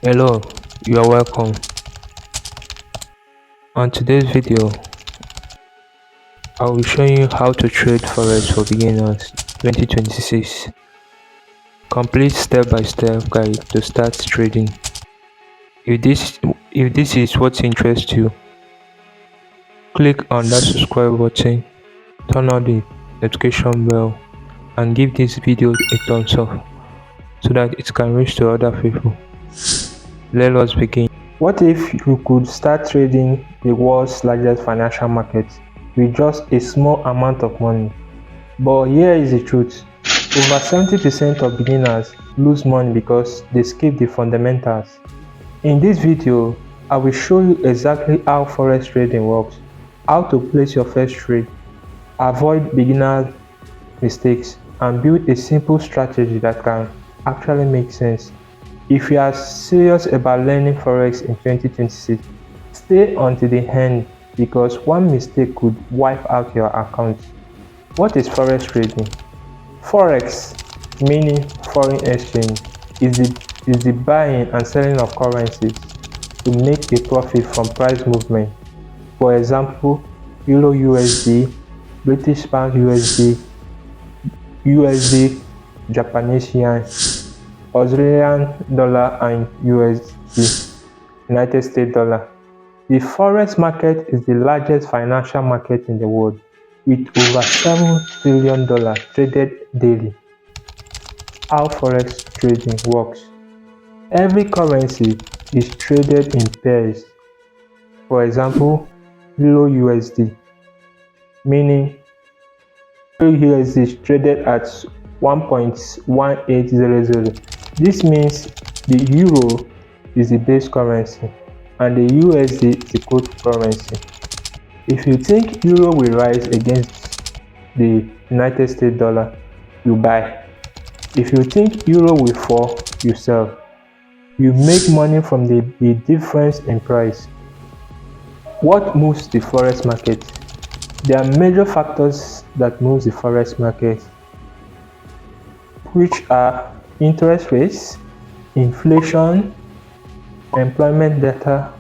Hello, you are welcome. On today's video, I will show you how to trade Forex for beginners 2026. Complete step-by-step guide to start trading. If this is what interests you, click on that subscribe button, turn on the notification bell, and give this video a thumbs up so that it can reach to other people. Let us begin. What if you could start trading the world's largest financial market with just a small amount of money? But here is the truth. Over 70% of beginners lose money because they skip the fundamentals. In this video, I will show you exactly how Forex trading works, how to place your first trade, avoid beginner mistakes, and build a simple strategy that can actually make sense. If you are serious about learning Forex in 2026, stay until the end because one mistake could wipe out your account. What is Forex trading? Forex, meaning foreign exchange, is the buying and selling of currencies to make a profit from price movement. For example, Euro USD, British Pound USD, Japanese Yen, Australian dollar and USD, United States dollar. The Forex market is the largest financial market in the world, with over $7 trillion traded daily. How Forex trading works. Every currency is traded in pairs. For example, Euro USD, meaning Euro USD is traded at 1.1800. This means the euro is the base currency and the USD is the quote currency. If you think euro will rise against the United States dollar, you buy. If you think euro will fall, you sell. You make money from the difference in price. What moves the Forex market? There are major factors that move the Forex market, which are interest rates, inflation, employment data,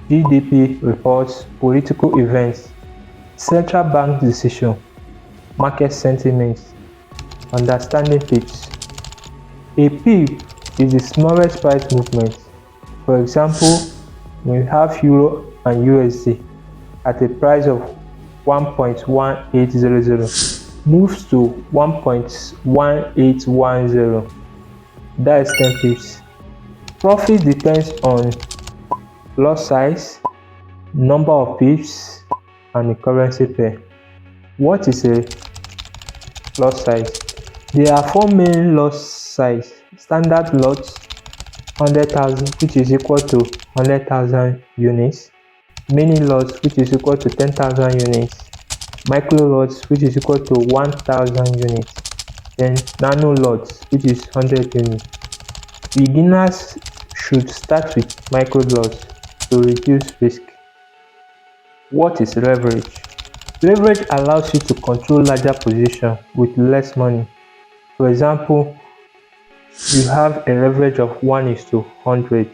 GDP reports, political events, central bank decision, market sentiments, understanding pips. A pip is the smallest price movement. For example, we have euro and USD at a price of 1.1800 moves to 1.1810. That is 10 pips. Profit depends on lot size, number of pips, and the currency pair. What is a lot size? There are four main lot size. Standard lot 100,000, which is equal to 100,000 units. Mini lots, which is equal to 10,000 units. Micro lots, which is equal to 1,000 units. Then nano lots, which is 100 units. Beginners should start with micro lots to reduce risk. What is leverage? Leverage allows you to control larger positions with less money. For example, you have a leverage of 1:100,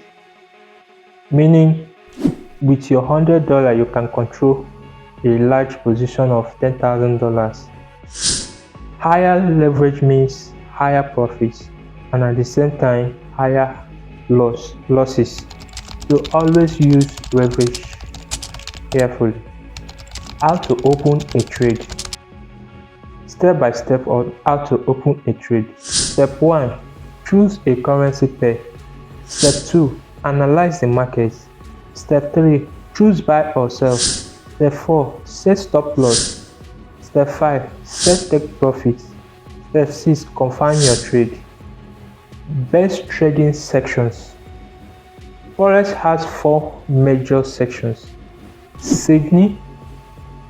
meaning with your $100 you can control a large position of $10,000. Higher leverage means higher profits and at the same time higher losses. So always use leverage carefully. How to open a trade. Step by step on how to open a trade. Step 1. Choose a currency pair. Step 2. Analyze the market. Step 3. Choose buy or sell. Step 4. Set stop loss. Step 5. Set take profit. Step 6. Confirm your trade. Best trading sections. Forex has 4 major sections: Sydney,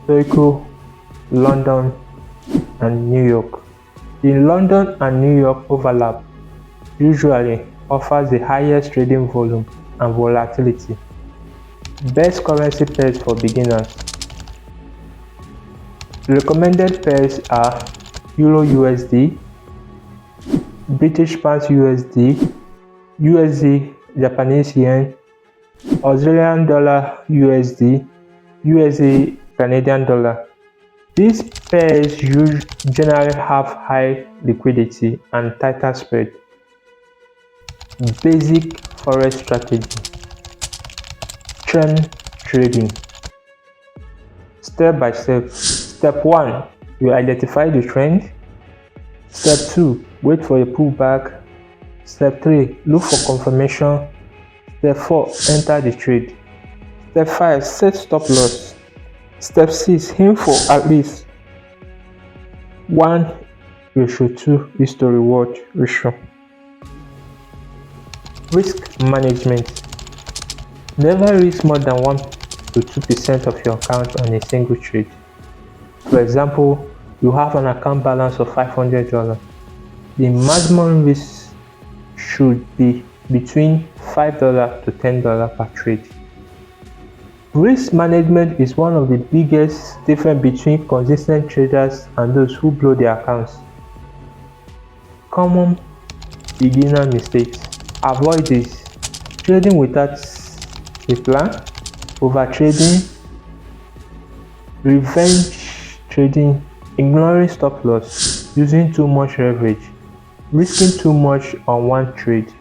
Tokyo, London, and New York. The London and New York overlap usually offers the highest trading volume and volatility. Best currency pairs for beginners. Recommended pairs are Euro USD, British Pound USD, USD Japanese yen, Australian dollar USD, USA Canadian dollar. These pairs generally have high liquidity and tighter spread. Basic Forex strategy. Trend trading. Step by step. Step 1. You identify the trend. Step 2. Wait for a pullback. Step 3. Look for confirmation. Step 4. Enter the trade. Step 5. Set stop loss. Step 6. Aim for at least 1:2 risk to reward ratio. Risk management. Never risk more than 1 to 2% of your account on a single trade. For example, you have an account balance of $500. The maximum risk should be between $5 to $10 per trade. Risk management is one of the biggest difference between consistent traders and those who blow their accounts. Common beginner mistakes. Avoid this: trading without a plan, over trading, revenge trading, ignoring stop loss, using too much leverage, risking too much on one trade,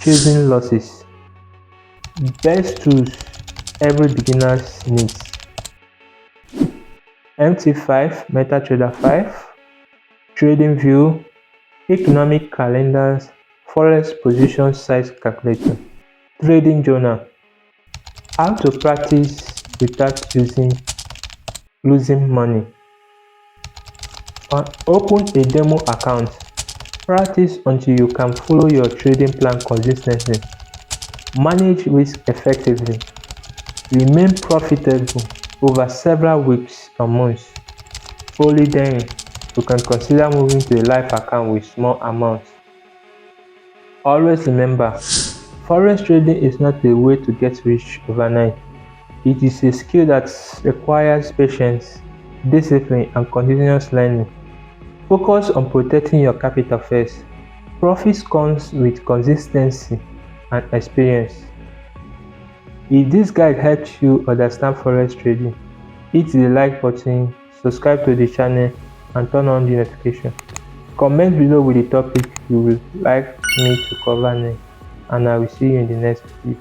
chasing losses. Best tools every beginner needs: MT5, MetaTrader 5, TradingView, economic calendars, Forex position size calculator, trading journal. How to practice without losing money. Open a demo account. Practice until you can follow your trading plan consistently. Manage risk effectively. Remain profitable over several weeks or months. Only then you can consider moving to a live account with small amounts. Always remember, Forex trading is not a way to get rich overnight. It is a skill that requires patience, discipline, and continuous learning. Focus on protecting your capital first. Profits comes with consistency and experience. If this guide helps you understand Forex trading, hit the like button, subscribe to the channel, and turn on the notification. Comment below with the topic you would like me to cover next, and I will see you in the next video.